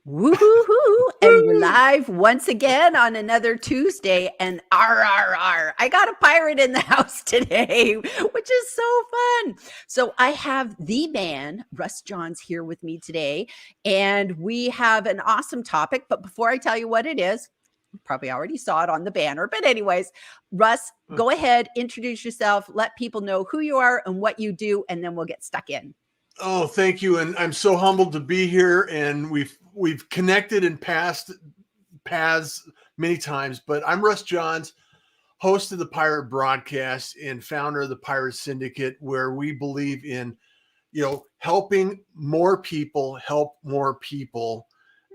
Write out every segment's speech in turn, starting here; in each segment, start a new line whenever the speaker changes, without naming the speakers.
Woohoo! And we're live once again on another Tuesday. And I got a pirate in the house today, which is so fun. So I have the man, Russ Johns, here with me today. And we have an awesome topic. But before I tell you what it is, you probably already saw it on the banner. But, anyways, Russ, go ahead, introduce yourself, let people know who you are and what you do, and then we'll get stuck in.
Oh, thank you. And I'm so humbled to be here. And we've connected in past paths many times, but I'm Russ Johns, host of the Pirate Broadcast and founder of the Pirate Syndicate, where we believe in, helping more people help more people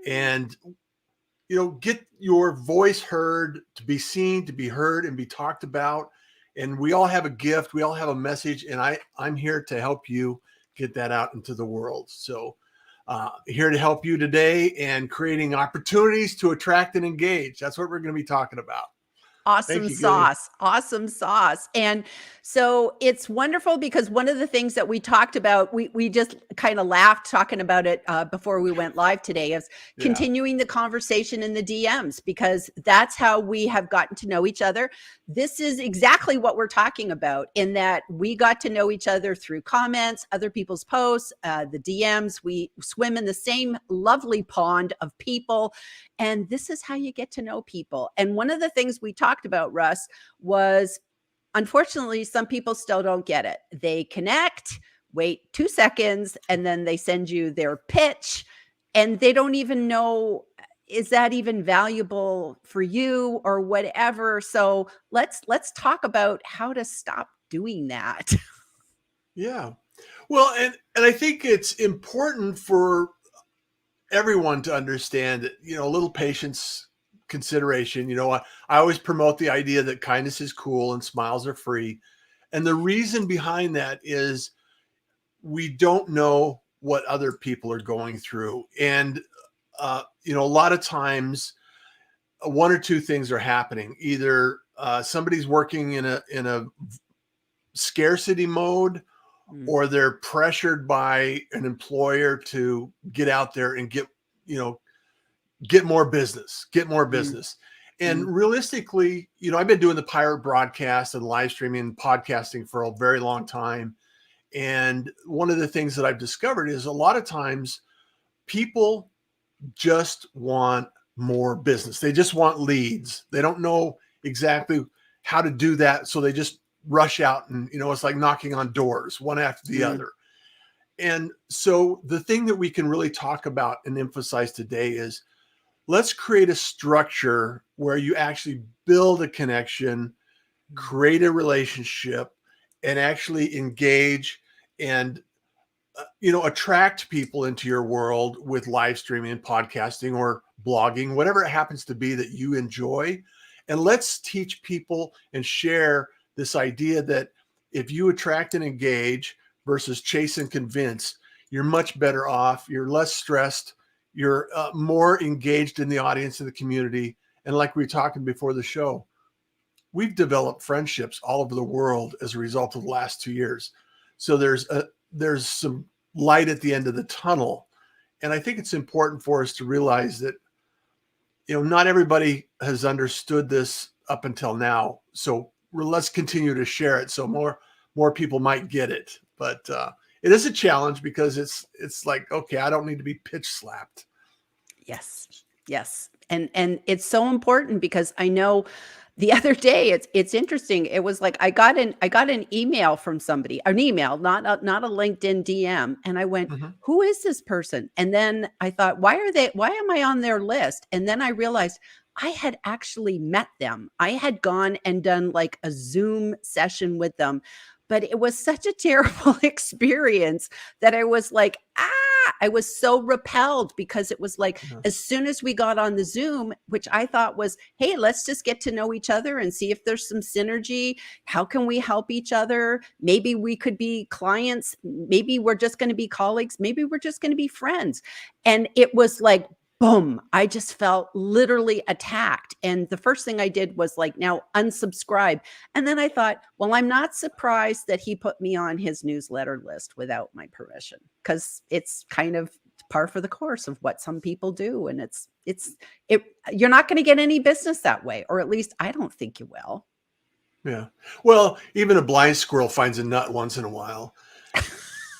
and, get your voice heard, to be seen, to be heard, and be talked about. And we all have a gift. We all have a message. And I'm here to help you get that out into the world. So here to help you today and creating opportunities to attract and engage. That's what we're going to be talking about.
Awesome sauce. Awesome sauce. And so it's wonderful because one of the things that we talked about, we just kind of laughed talking about it before we went live today, is continuing the conversation in the DMs, because that's how we have gotten to know each other. This is exactly what we're talking about, in that we got to know each other through comments, other people's posts, the DMs. We swim in the same lovely pond of people. And this is how you get to know people. And one of the things we talked about, Russ, was unfortunately, some people still don't get it. They connect, wait 2 seconds, and then they send you their pitch, and they don't even know, is that even valuable for you or whatever? So let's talk about how to stop doing that.
Yeah. Well, and I think it's important for everyone to understand that, a little patience, consideration. I always promote the idea that kindness is cool and smiles are free. And the reason behind that is we don't know what other people are going through. And, a lot of times one or two things are happening. Either somebody's working in a scarcity mode, or they're pressured by an employer to get out there and get more business. And realistically, I've been doing the Pirate Broadcast and live streaming and podcasting for a very long time. And one of the things that I've discovered is a lot of times people just want more business. They just want leads. They don't know exactly how to do that. So they just rush out and, it's like knocking on doors one after the other. And so the thing that we can really talk about and emphasize today is, let's create a structure where you actually build a connection, create a relationship, and actually engage and attract people into your world with live streaming and podcasting or blogging, whatever it happens to be that you enjoy. And let's teach people and share this idea that if you attract and engage versus chase and convince, you're much better off. You're less stressed. You're more engaged in the audience and the community. And like we were talking before the show, we've developed friendships all over the world as a result of the last 2 years. So there's some light at the end of the tunnel. And I think it's important for us to realize that, not everybody has understood this up until now. So let's continue to share it so more people might get it. But it is a challenge because it's like, okay, I don't need to be pitch slapped.
Yes. And it's so important because I know the other day, it's interesting. It was like, I got an email from somebody, not a LinkedIn DM. And I went, who is this person? And then I thought, why am I on their list? And then I realized I had actually met them. I had gone and done like a Zoom session with them, but it was such a terrible experience that I was like, I was so repelled, because it was like, as soon as we got on the Zoom, which I thought was, hey, let's just get to know each other and see if there's some synergy. How can we help each other? Maybe we could be clients. Maybe we're just going to be colleagues. Maybe we're just going to be friends. And it was like, boom, I just felt literally attacked. And the first thing I did was like, now unsubscribe. And then I thought, well, I'm not surprised that he put me on his newsletter list without my permission, because it's kind of par for the course of what some people do. And you're not going to get any business that way, or at least I don't think you will.
Yeah. Well, even a blind squirrel finds a nut once in a while.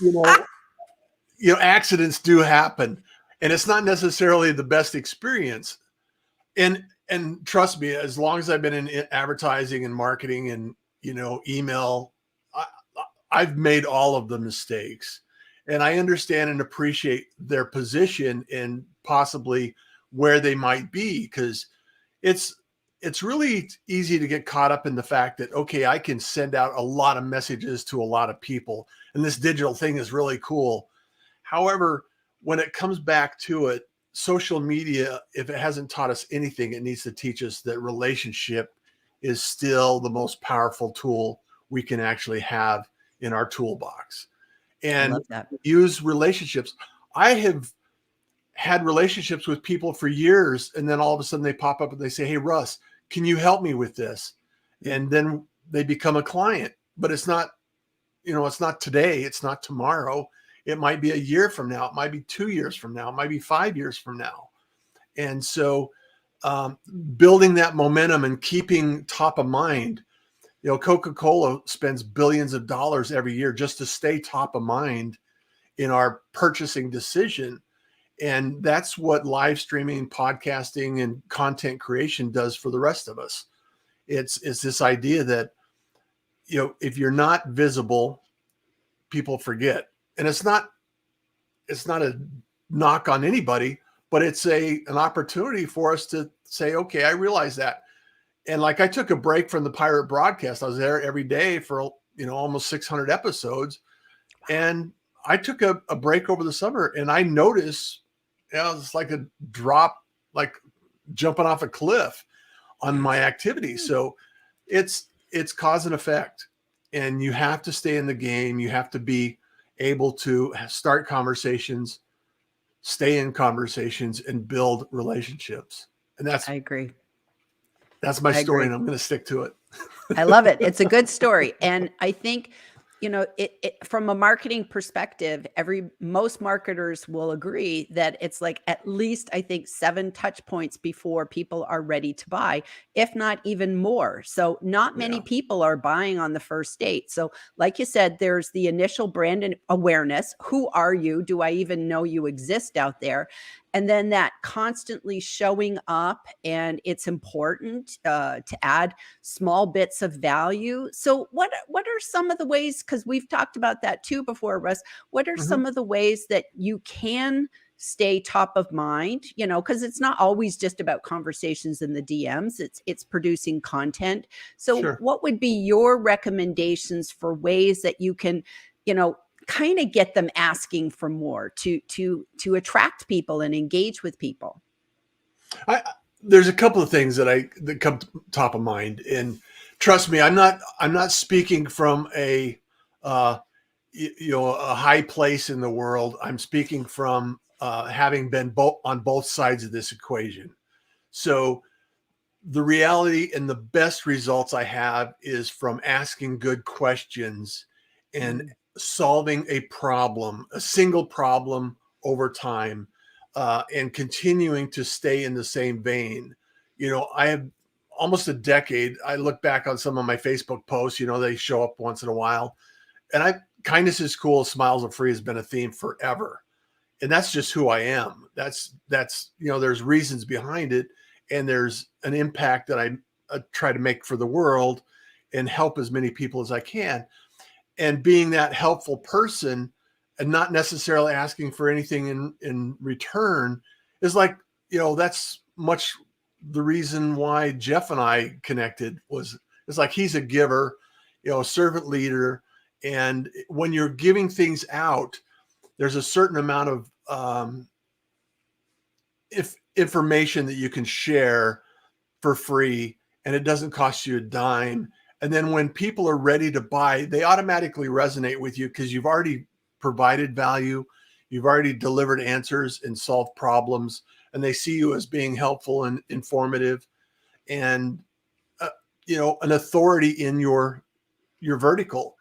You know, accidents do happen, and it's not necessarily the best experience. And trust me, as long as I've been in advertising and marketing and, email, I've made all of the mistakes, and I understand and appreciate their position and possibly where they might be, because it's really easy to get caught up in the fact that, okay, I can send out a lot of messages to a lot of people, and this digital thing is really cool. However, when it comes back to it, social media, if it hasn't taught us anything, it needs to teach us that relationship is still the most powerful tool we can actually have in our toolbox.
I
And
love that.
use relationships. I have had relationships with people for years, and then all of a sudden they pop up and they say, "Hey, Russ, can you help me with this?" And then they become a client. But it's not, it's not today, it's not tomorrow. It might be a year from now, it might be 2 years from now, it might be 5 years from now. And so building that momentum and keeping top of mind, Coca-Cola spends billions of dollars every year just to stay top of mind in our purchasing decision. And that's what live streaming, podcasting, and content creation does for the rest of us. It's this idea that, if you're not visible, people forget. And it's not a knock on anybody, but it's an opportunity for us to say, okay, I realize that. And like, I took a break from the Pirate broadcast. I was there every day for, almost 600 episodes. And I took a break over the summer, and I noticed, it's like a drop, like jumping off a cliff on my activity. So it's cause and effect, and you have to stay in the game. You have to be able to start conversations, stay in conversations, and build relationships. And
I agree.
that's my
I
story,
agree.
and I'm going to stick to it.
I love it. It's a good story. And I think, it from a marketing perspective, most marketers will agree that it's like at least, I think, 7 touch points before people are ready to buy, if not even more. So not many
Yeah.
people are buying on the first date. So like you said, there's the initial brand awareness. Who are you? Do I even know you exist out there? And then that constantly showing up, and it's important to add small bits of value. So what are some of the ways, because we've talked about that too before, Russ, what are
Mhm.
some of the ways that you can stay top of mind, because it's not always just about conversations in the DMs, it's producing content. So
Sure.
what would be your recommendations for ways that you can, kind of get them asking for more to attract people and engage with people?
There's a couple of things that come top of mind, and trust me, I'm not speaking from a a high place in the world. I'm speaking from having been on both sides of this equation. So the reality and the best results I have is from asking good questions and
Mm.
solving a single problem over time, and continuing to stay in the same vein. I have almost a decade. I look back on some of my Facebook posts, they show up once in a while. And kindness is cool, smiles are free has been a theme forever. And that's just who I am. That's there's reasons behind it, and there's an impact that I try to make for the world and help as many people as I can. And being that helpful person and not necessarily asking for anything in return is like, that's much the reason why Jeff and I connected. It's like, he's a giver, a servant leader. And when you're giving things out, there's a certain amount of if information that you can share for free, and it doesn't cost you a dime. And then when people are ready to buy, they automatically resonate with you because you've already provided value, you've already delivered answers and solved problems, and they see you as being helpful and informative, and an authority in your vertical.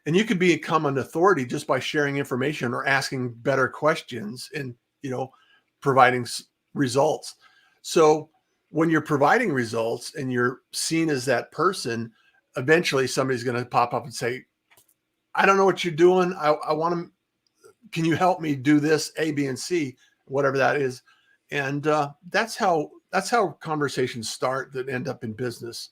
And you could become an authority just by sharing information or asking better questions. And providing results. So when you're providing results and you're seen as that person, eventually somebody's going to pop up and say, I don't know what you're doing. I want to, can you help me do this, A, B, and C, whatever that is. And that's how conversations start that end up in business.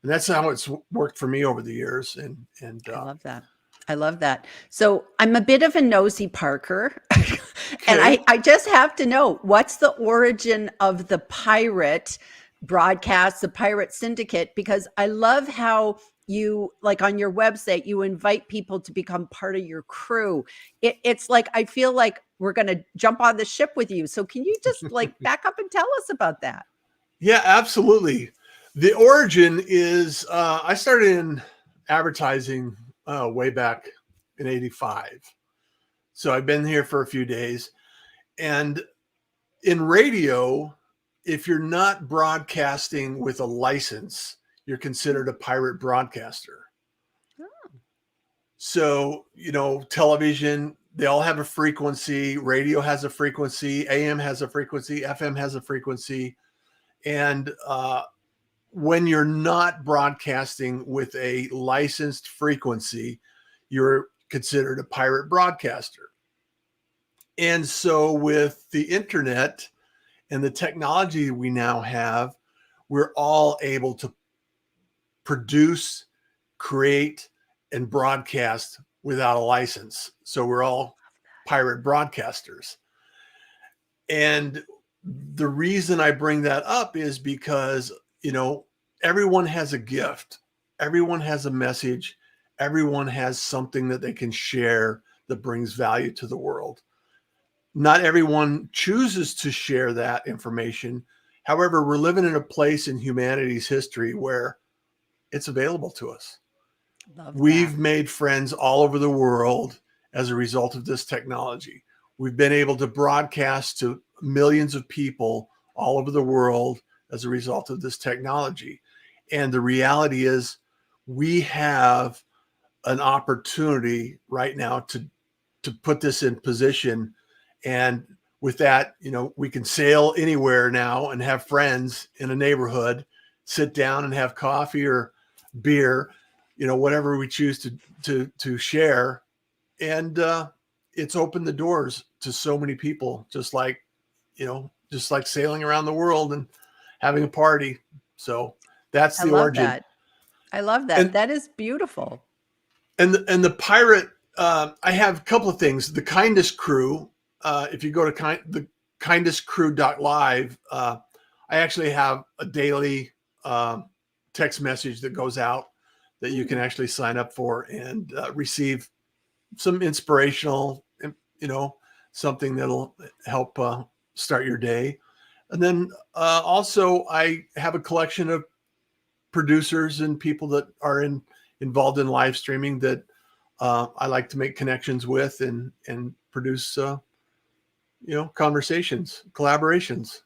And that's how it's worked for me over the years. And
I love that. I love that. So I'm a bit of a nosy Parker. And I just have to know, what's the origin of the pirate broadcast, the Pirate Syndicate? Because I love how you, like on your website, you invite people to become part of your crew. It's like, I feel like we're going to jump on the ship with you. So can you just like back up and tell us about that?
Yeah, absolutely. The origin is, I started in advertising way back in '85. So I've been here for a few days. And in radio, if you're not broadcasting with a license, you're considered a pirate broadcaster. Oh. So, television, they all have a frequency. Radio has a frequency. AM has a frequency. FM has a frequency. And when you're not broadcasting with a licensed frequency, you're considered a pirate broadcaster. And so with the internet and the technology we now have, we're all able to produce, create, and broadcast without a license. So we're all pirate broadcasters. And the reason I bring that up is because, everyone has a gift. Everyone has a message. Everyone has something that they can share that brings value to the world. Not everyone chooses to share that information. However, we're living in a place in humanity's history where it's available to us. We've made friends all over the world as a result of this technology. We've been able to broadcast to millions of people all over the world as a result of this technology. And the reality is we have an opportunity right now to put this in position. And with that, we can sail anywhere now and have friends in a neighborhood, sit down and have coffee or beer, whatever we choose to share. And it's opened the doors to so many people, just like sailing around the world and having a party. So that's the origin.
I love that. That is beautiful.
And the pirate, I have a couple of things. The Kindest Crew, if you go to the kindestcrew.live, I actually have a daily text message that goes out that you can actually sign up for and receive some inspirational, something that'll help start your day. And then also I have a collection of producers and people that are involved in live streaming that I like to make connections with and produce, conversations, collaborations.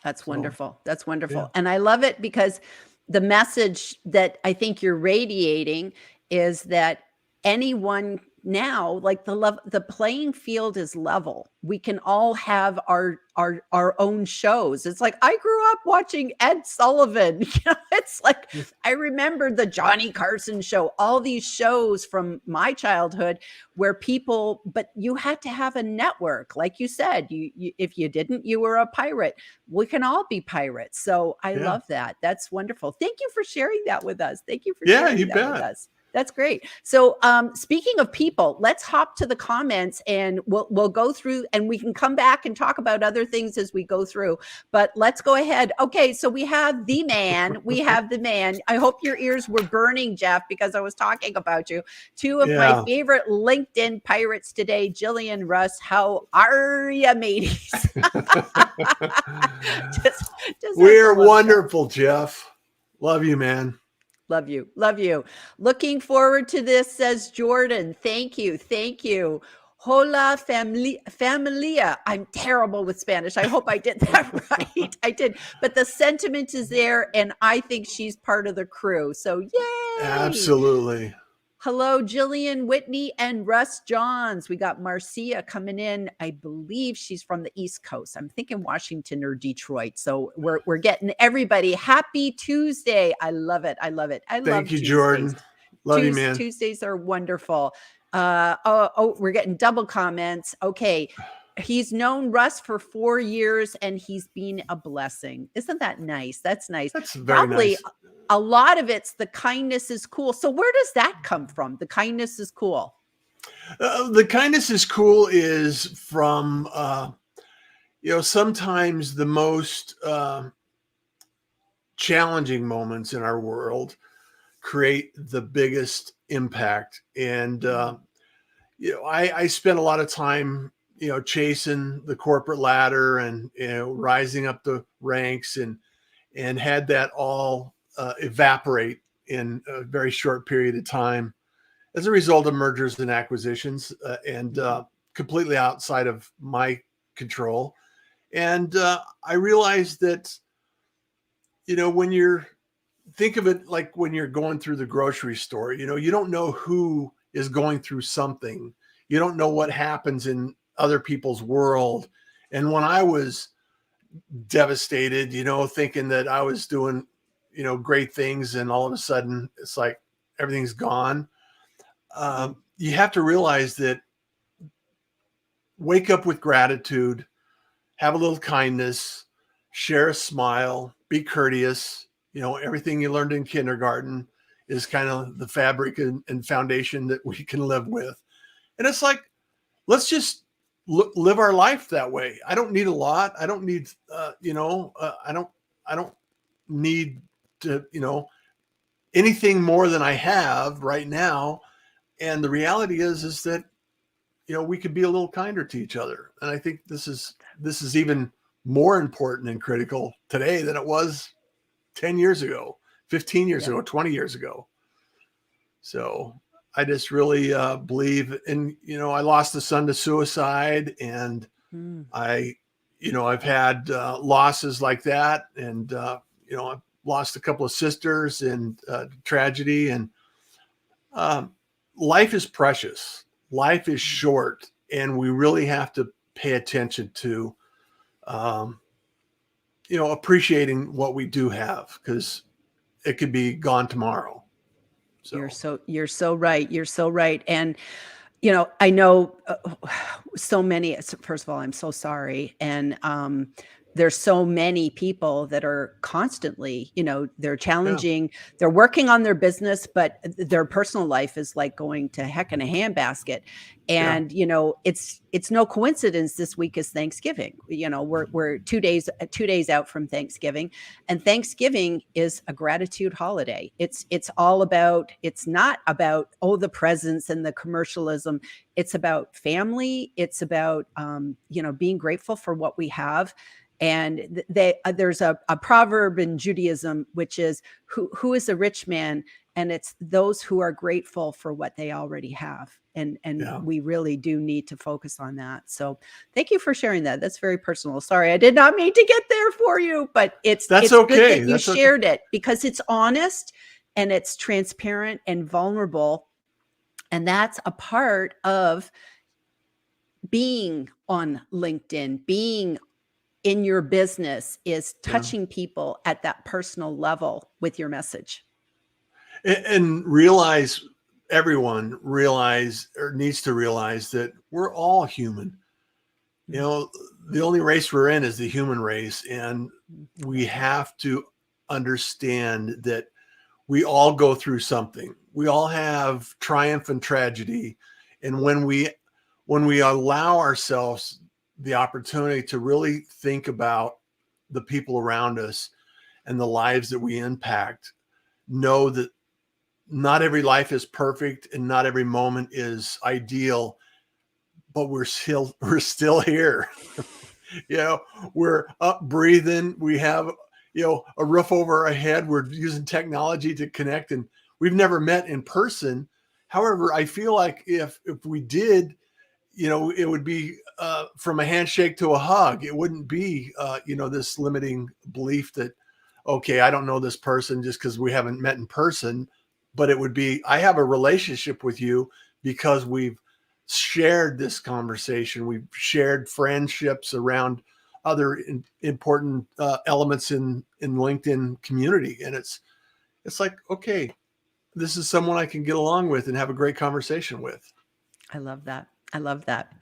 That's wonderful. That's wonderful. Yeah. And I love it because the message that I think you're radiating is that anyone now, like the playing field is level. We can all have our own shows. It's like, I grew up watching Ed Sullivan. It's like, I remember the Johnny Carson show, all these shows from my childhood where people, but you had to have a network. Like you said, you if you didn't, you were a pirate. We can all be pirates. So I love that. That's wonderful. Thank you for sharing that with us. Thank you for sharing that with us. That's great. So speaking of people, let's hop to the comments and we'll go through and we can come back and talk about other things as we go through. But let's go ahead. Okay, so we have the man. We have the man. I hope your ears were burning, Jeff, because I was talking about you. Two of my favorite LinkedIn pirates today, Gillian, Russ. How are you, mateys?
We're wonderful, Jeff. Love you, man.
Love you. Love you. Looking forward to this, says Jordan. Thank you. Thank you. Hola familia. I'm terrible with Spanish. I hope I did that right. I did. But the sentiment is there, and I think she's part of the crew. So yay.
Absolutely.
Hello, Gillian, Whitney, and Russ Johns. We got Marcia coming in. I believe she's from the East Coast. I'm thinking Washington or Detroit. So we're getting everybody. Happy Tuesday. I love it. I love it. I
Thank
love
you,
Tuesdays.
Jordan. Love you, man.
Tuesdays are wonderful. We're getting double comments. Okay. He's known Russ for 4 years and he's been a blessing. Isn't that nice? That's nice.
That's very
Probably
nice.
a lot of it's the kindness is cool. So where does that come from? The kindness is cool.
The kindness is cool is from, sometimes the most challenging moments in our world create the biggest impact. And, I spent a lot of time, chasing the corporate ladder and, rising up the ranks and had that all evaporate in a very short period of time as a result of mergers and acquisitions and completely outside of my control. And I realized that, think of it like when you're going through the grocery store, you don't know who is going through something. You don't know what happens in other people's world. And when I was devastated, thinking that I was doing, great things, and all of a sudden it's like everything's gone. You have to realize that wake up with gratitude, have a little kindness, share a smile, be courteous. Everything you learned in kindergarten is kind of the fabric and foundation that we can live with. And it's like, let's just live our life that way. I don't need a lot. I don't need, I don't need to, anything more than I have right now. And the reality is that, we could be a little kinder to each other. And I think this is even more important and critical today than it was 10 years ago, 15 years ago, 20 years ago. So I just really believe in, I lost a son to suicide, and I've had losses like that. And, I've lost a couple of sisters in tragedy, and life is precious. Life is short, and we really have to pay attention to, appreciating what we do have, because it could be gone tomorrow. So
You're so right. You're so right. And, I know so many, first of all, I'm so sorry. And, there's so many people that are constantly, they're challenging, they're working on their business, but their personal life is like going to heck in a handbasket. And, it's no coincidence this week is Thanksgiving. We're 2 days out from Thanksgiving, and Thanksgiving is a gratitude holiday. It's not about, the presents and the commercialism. It's about family. It's about, being grateful for what we have. And there's a proverb in Judaism, which is who is a rich man? And it's those who are grateful for what they already have. And we really do need to focus on that. So thank you for sharing that. That's very personal. Sorry, I did not mean to get there for you, but it's
okay.
Good that you shared it, because it's honest and it's transparent and vulnerable. And that's a part of being on LinkedIn, being in your business, is touching people at that personal level with your message.
And everyone needs to realize that we're all human. The only race we're in is the human race. And we have to understand that we all go through something. We all have triumph and tragedy. And when we allow ourselves the opportunity to really think about the people around us and the lives that we impact, know that not every life is perfect and not every moment is ideal, but we're still here. We're up breathing. We have, a roof over our head. We're using technology to connect, and we've never met in person. However, I feel like if we did, it would be from a handshake to a hug. It wouldn't be, this limiting belief that, okay, I don't know this person just because we haven't met in person, but it would be, I have a relationship with you because we've shared this conversation. We've shared friendships around other important elements in LinkedIn community. And it's like, okay, this is someone I can get along with and have a great conversation with.
I love that. I love that.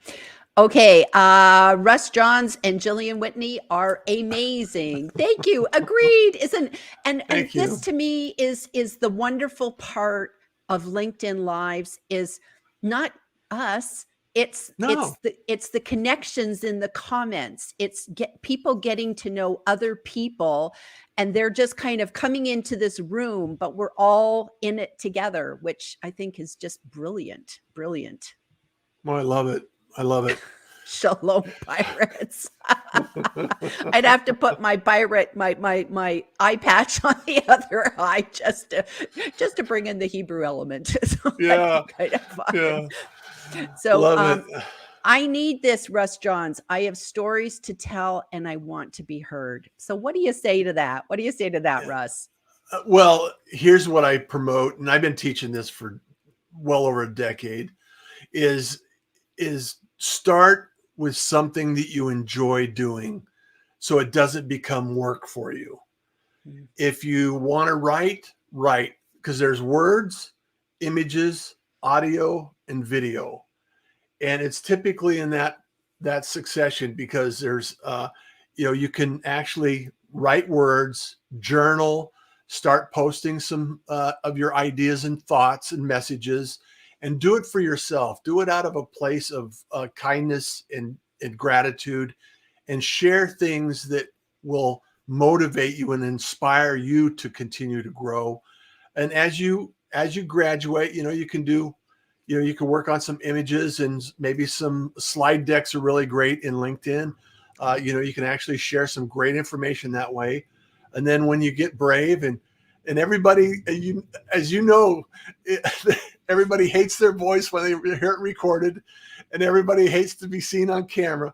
Okay, Russ Johns and Gillian Whitney are amazing. Thank you. Agreed. Isn't and
Thank
this
you.
to me is the wonderful part of LinkedIn Lives is not us. It's
No,
it's the connections in the comments. It's people getting to know other people, and they're just kind of coming into this room, but we're all in it together, which I think is just brilliant. Brilliant.
well, I love it. I love it.
Shalom, pirates. I'd have to put my my eye patch on the other eye just to bring in the Hebrew element. So
Yeah.
that'd be kind of fun.
Yeah.
So
Love it.
I need this, Russ Johns. I have stories to tell and I want to be heard. So what do you say to that? What do you say to that, Russ?
Well, here's what I promote, and I've been teaching this for well over a decade, is start with something that you enjoy doing so it doesn't become work for you.
Mm.
If you want to write, because there's words, images, audio, and video. And it's typically in that succession, because there's you can actually write words, journal, start posting some of your ideas and thoughts and messages, and do it for yourself. Do it out of a place of kindness and gratitude, and share things that will motivate you and inspire you to continue to grow. And as you graduate, you can do, you can work on some images, and maybe some slide decks are really great in LinkedIn. You can actually share some great information that way. And then when you get brave, and everybody, as you know, everybody hates their voice when they hear it recorded, and everybody hates to be seen on camera.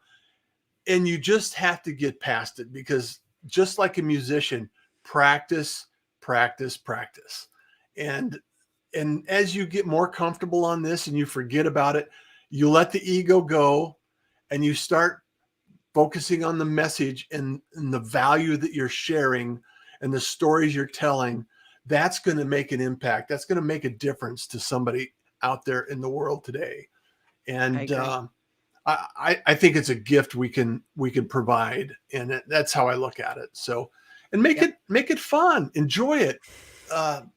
And you just have to get past it, because just like a musician, practice, practice, practice. And as you get more comfortable on this and you forget about it, you let the ego go, and you start focusing on the message and the value that you're sharing and the stories you're telling. That's going to make an impact. That's going to make a difference to somebody out there in the world today. And I think it's a gift we can provide, and that's how I look at it. So, and make it fun, enjoy it,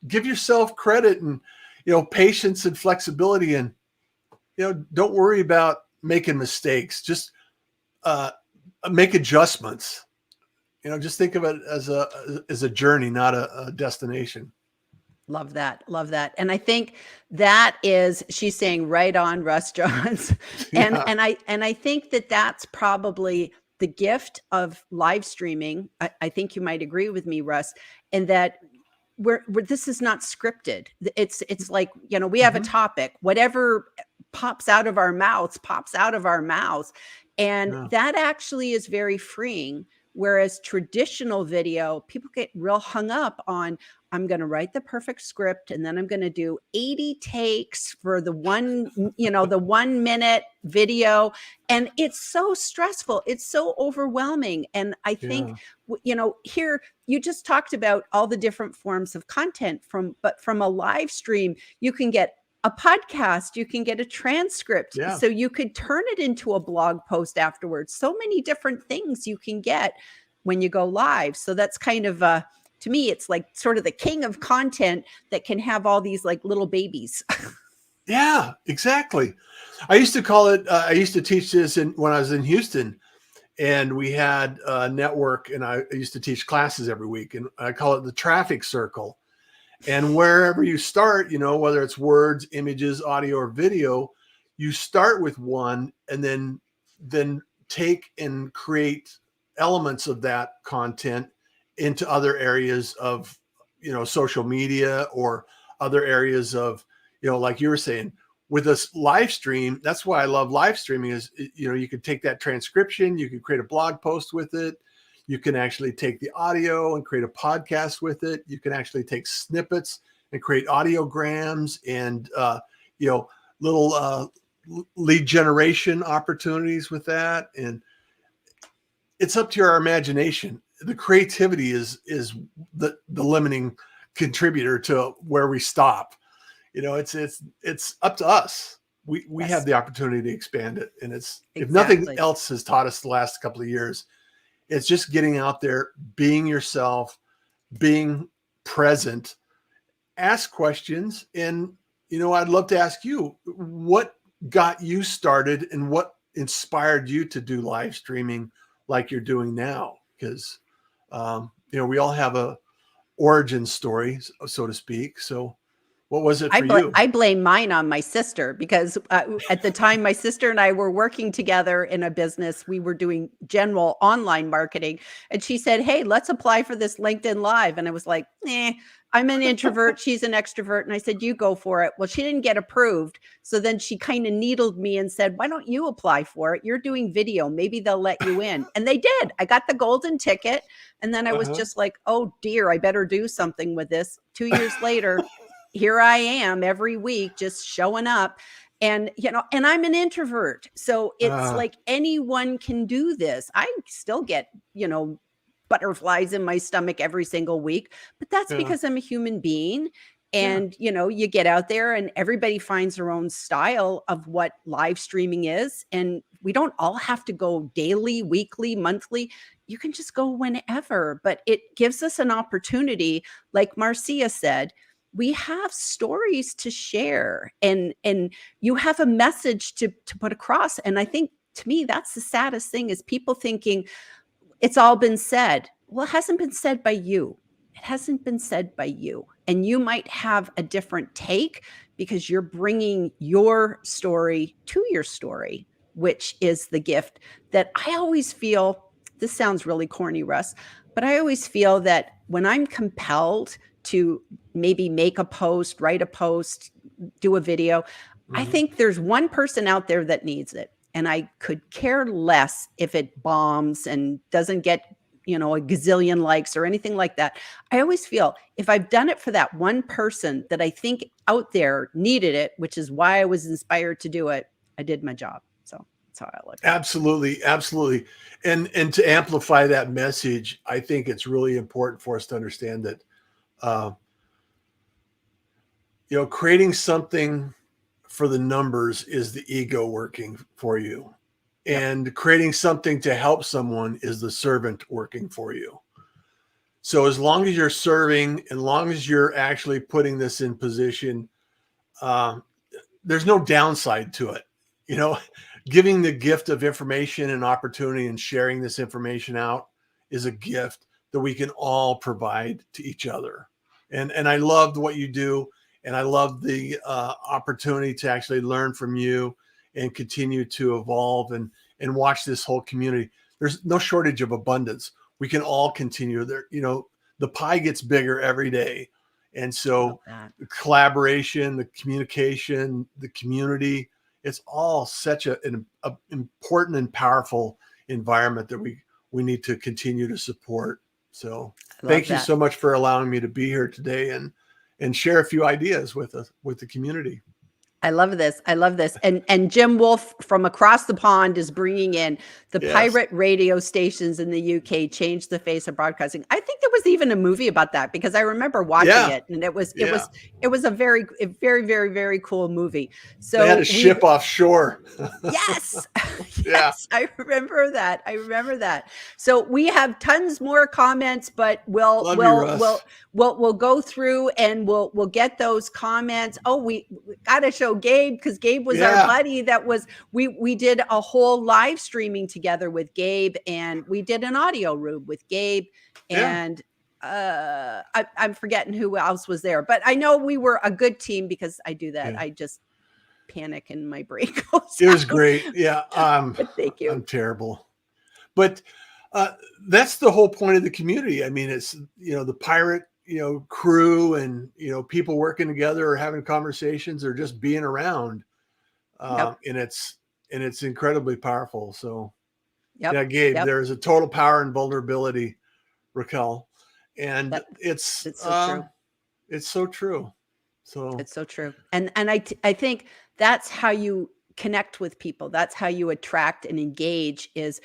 give yourself credit, and patience and flexibility, and don't worry about making mistakes. Just make adjustments. Just think of it as a journey, not a destination.
Love that. Love that. And I think that is, she's saying right on, Russ Johns. And
Yeah.
I think that that's probably the gift of live streaming. I think you might agree with me, Russ, in that we're this is not scripted. It's like, we have a topic, whatever pops out of our mouths, pops out of our mouths. And
Yeah.
that actually is very freeing. Whereas traditional video, people get real hung up on, I'm going to write the perfect script, and then I'm going to do 80 takes for the the 1 minute video. And it's so stressful. It's so overwhelming. And I think, here you just talked about all the different forms of content but from a live stream, you can get a podcast, you can get a transcript.
Yeah.
So you could turn it into a blog post afterwards. So many different things you can get when you go live. So that's kind of to me, it's like sort of the king of content that can have all these like little babies.
Yeah, exactly. I used to call it, I used to teach this when I was in Houston, and we had a network, and I used to teach classes every week, and I call it the traffic circle. And wherever you start, whether it's words, images, audio, or video, you start with one, and then take and create elements of that content into other areas of, social media, or other areas of, like you were saying, with this live stream. That's why I love live streaming is, you can take that transcription, you can create a blog post with it. You can actually take the audio and create a podcast with it. You can actually take snippets and create audiograms and, little lead generation opportunities with that. And it's up to your imagination. The creativity is the limiting contributor to where we stop. It's up to us. We have
Yes,
the opportunity to expand it. And it's, if nothing
exactly.
else has taught us the last couple of years, it's just getting out there, being yourself, being present, ask questions. And, I'd love to ask you, what got you started and what inspired you to do live streaming like you're doing now? Because, we all have a origin story, so to speak. So what was it for you?
I blame mine on my sister because at the time my sister and I were working together in a business. We were doing general online marketing, and she said, "Hey, let's apply for this LinkedIn Live." And I was like, I'm an introvert. She's an extrovert. And I said, "You go for it." Well, she didn't get approved. So then she kind of needled me and said, "Why don't you apply for it? You're doing video. Maybe they'll let you in." And they did. I got the golden ticket. And then I was
Uh-huh.
just like, "Oh dear, I better do something with this." 2 years later, here I am every week just showing up. And, and I'm an introvert. So it's
Uh,
like anyone can do this. I still get, butterflies in my stomach every single week, but that's
yeah,
because I'm a human being.
yeah.
And, you get out there and everybody finds their own style of what live streaming is. And we don't all have to go daily, weekly, monthly. You can just go whenever, but it gives us an opportunity. Like Marcia said, we have stories to share, and you have a message to put across. And I think, to me, that's the saddest thing, is people thinking it's all been said. Well, it hasn't been said by you. It hasn't been said by you. And you might have a different take because you're bringing your story to your story, which is the gift that I always feel. This sounds really corny, Russ, but I always feel that when I'm compelled to maybe make a post, write a post, do a video, I
Mhm.
think there's one person out there that needs it. And I could care less if it bombs and doesn't get, a gazillion likes or anything like that. I always feel if I've done it for that one person that I think out there needed it, which is why I was inspired to do it, I did my job. So that's how I look at it.
Absolutely, absolutely. And to amplify that message, I think it's really important for us to understand that, uh, creating something for the numbers is the ego working for you.
Yep.
And creating something to help someone is the servant working for you. So as long as you're serving, and long as you're actually putting this in position, uh, there's no downside to it. You know, giving the gift of information and opportunity and sharing this information out is a gift that we can all provide to each other. And I loved what you do, and I love the opportunity to actually learn from you and continue to evolve and watch this whole community. There's no shortage of abundance. We can all continue there. The pie gets bigger every day. And
Love
so
that.
the collaboration, the communication, the community, it's all such an important and powerful environment that we need to continue to support. So
I love
thank you
that.
so much for allowing me to be here today and share a few ideas with us, with the community.
I love this. I love this. And Jim Wolf from across the pond is bringing in the
Yes.
pirate radio stations in the UK changed the face of broadcasting. I think there was even a movie about that because I remember watching
Yeah.
it, and it was
Yeah.
a very very cool movie.
They had a
So
ship offshore.
yes.
Yeah.
Yes, I remember that. I remember that. So we have tons more comments, but we'll
Love you,
we'll we'll
Russ.
we'll go through and we'll get those comments. Oh, we got to show Gabe, because Gabe was our
Yeah.
buddy. That was we did a whole live streaming together with Gabe, and we did an audio room with Gabe,
Yeah.
and I'm forgetting who else was there, but I know we were a good team because I do that.
Yeah.
I just panic and my brain goes
It was
out.
great. Yeah.
But thank you.
I'm terrible. But that's the whole point of the community. I mean, it's, the pirate, crew, and, people working together or having conversations or just being around.
Yep.
And it's incredibly powerful. So
Yep.
yeah, Gabe,
Yep.
there's a total power and vulnerability, Raquel. And
That
it's
it's so true.
It's so true. So
It's so true. And I think that's how you connect with people. That's how you attract and engage is,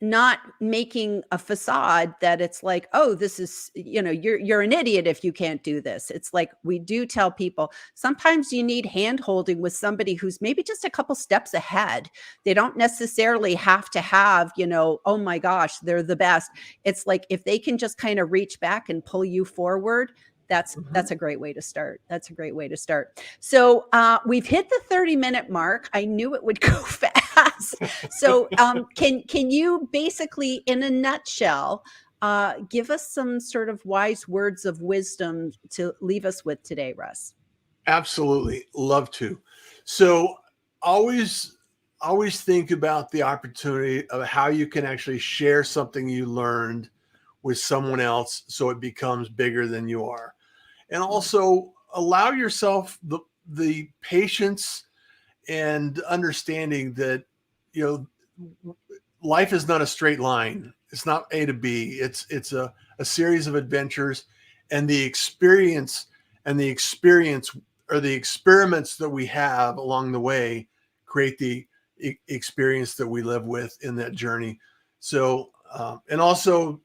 not making a facade that it's like, oh, this is, you're an idiot if you can't do this. It's like we do tell people sometimes you need hand holding with somebody who's maybe just a couple steps ahead. They don't necessarily have to have, oh my gosh, they're the best. It's like if they can just kind of reach back and pull you forward, that's a great way to start. That's a great way to start. So we've hit the 30-minute mark. I knew it would go fast. So can you basically, in a nutshell, give us some sort of wise words of wisdom to leave us with today, Russ?
absolutely love to. So always think about the opportunity of how you can actually share something you learned with someone else so it becomes bigger than you are. And also allow yourself the patience and understanding that, life is not a straight line. It's not A to B. It's a series of adventures, and the experience or the experiments that we have along the way create the experience that we live with in that journey. So, and also,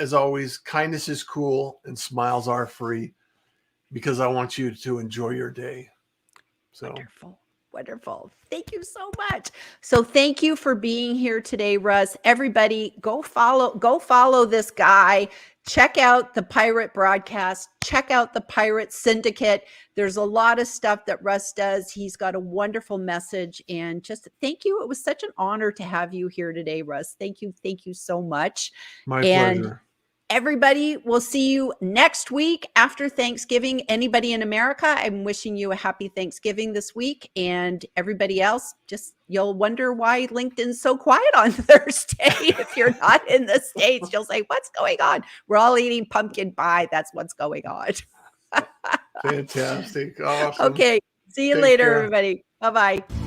as always, kindness is cool and smiles are free, because I want you to enjoy your day. So
Wonderful. Wonderful. Thank you so much. So thank you for being here today, Russ. Everybody go follow this guy. Check out the Pirate broadcast. Check out the Pirate Syndicate. There's a lot of stuff that Russ does. He's got a wonderful message, and just thank you. It was such an honor to have you here today, Russ. Thank you. Thank you so much.
my
And
pleasure.
everybody, we'll see you next week after Thanksgiving. Anybody in America, I'm wishing you a happy Thanksgiving this week. And everybody else, just you'll wonder why LinkedIn's so quiet on Thursday. If you're not in the States, you'll say, what's going on? We're all eating pumpkin pie. That's what's going on.
Fantastic. Awesome.
Okay. See you
Take
later,
care.
everybody. Bye-bye.